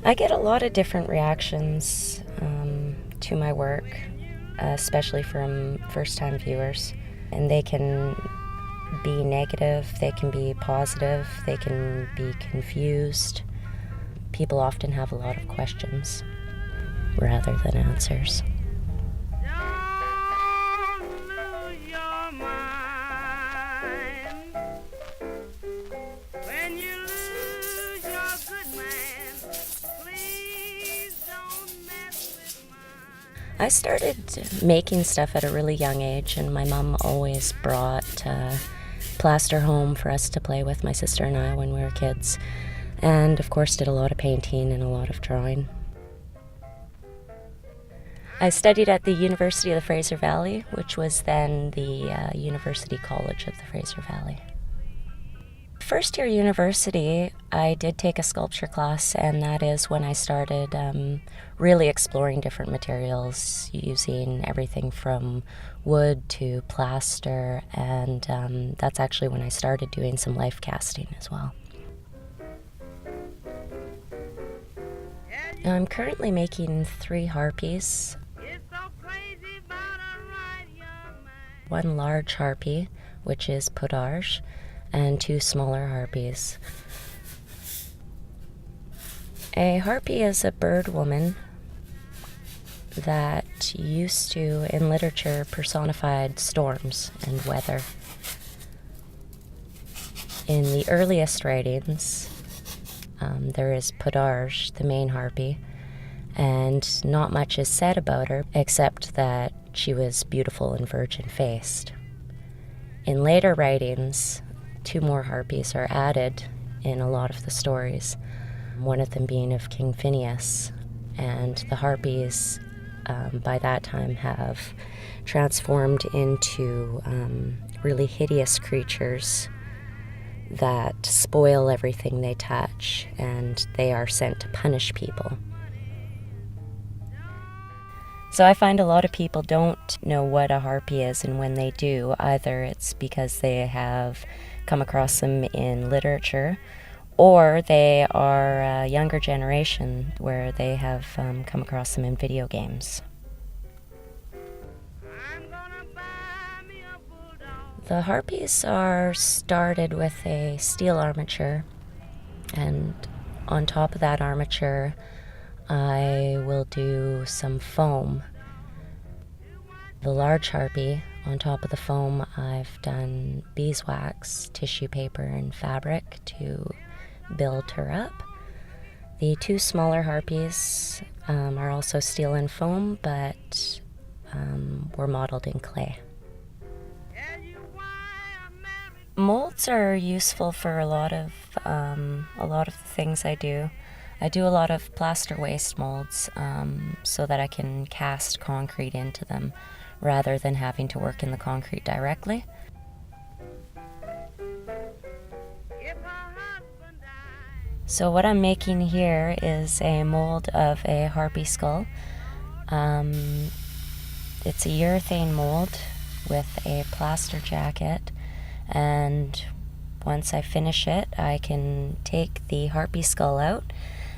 I get a lot of different reactions to my work, especially from first-time viewers. And they can be negative, they can be positive, they can be confused. People often have a lot of questions rather than answers. I started making stuff at a really young age, and my mom always brought plaster home for us to play with, my sister and I, when we were kids. And of course did a lot of painting and a lot of drawing. I studied at the University of the Fraser Valley, which was then the University College of the Fraser Valley. First year university, I did take a sculpture class, and that is when I started really exploring different materials, using everything from wood to plaster, and that's actually when I started doing some life casting as well. I'm currently making 3 harpies. One large harpy, which is potage, and 2 smaller harpies. A harpy is a bird woman that used to, in literature, personified storms and weather. In the earliest writings, there is Podarge, the main harpy, and not much is said about her except that she was beautiful and virgin-faced. In later writings, 2 more harpies are added in a lot of the stories, one of them being of King Phineas, and the harpies by that time have transformed into really hideous creatures that spoil everything they touch, and they are sent to punish people. So I find a lot of people don't know what a harpy is, and when they do, either it's because they have come across them in literature, or they are a younger generation where they have come across them in video games. The harpies are started with a steel armature, and on top of that armature I will do some foam. The large harpy, on top of the foam, I've done beeswax, tissue paper, and fabric to build her up. The 2 smaller harpies are also steel and foam, but were modeled in clay. Molds are useful for a lot of the things I do. I do a lot of plaster waste molds so that I can cast concrete into them rather than having to work in the concrete directly. So what I'm making here is a mold of a harpy skull. It's a urethane mold with a plaster jacket, and once I finish it, I can take the harpy skull out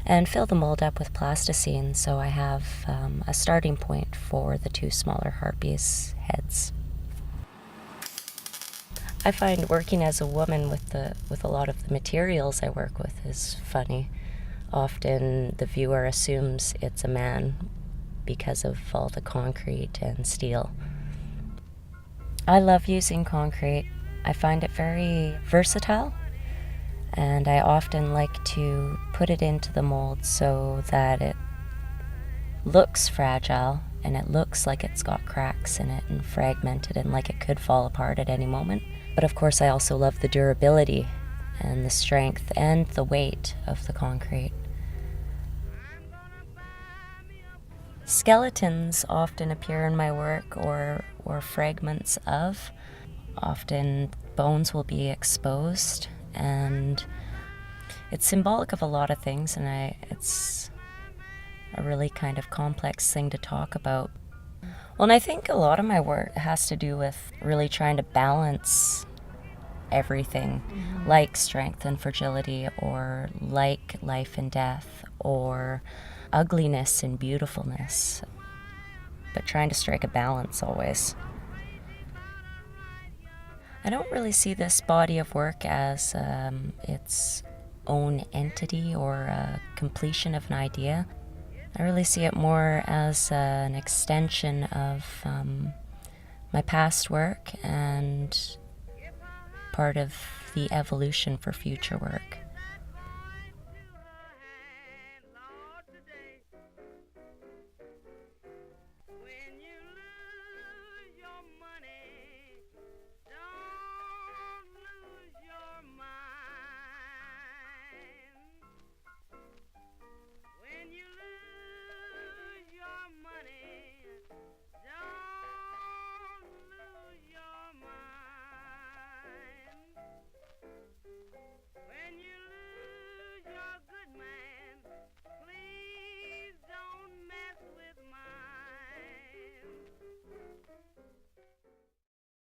and fill the mold up with plasticine, so I have a starting point for the 2 smaller harpies' heads. I find working as a woman with a lot of the materials I work with is funny. Often the viewer assumes it's a man because of all the concrete and steel. I love using concrete. I find it very versatile, and I often like to put it into the mold so that it looks fragile and it looks like it's got cracks in it and fragmented and like it could fall apart at any moment. But of course I also love the durability and the strength and the weight of the concrete. Skeletons often appear in my work, or fragments of. Often bones will be exposed, and it's symbolic of a lot of things, and it's a really kind of complex thing to talk about. Well, and I think a lot of my work has to do with really trying to balance everything, like strength and fragility, or like life and death, or ugliness and beautifulness, but trying to strike a balance always. I don't really see this body of work as its own entity or a completion of an idea. I really see it more as an extension of my past work and part of the evolution for future work.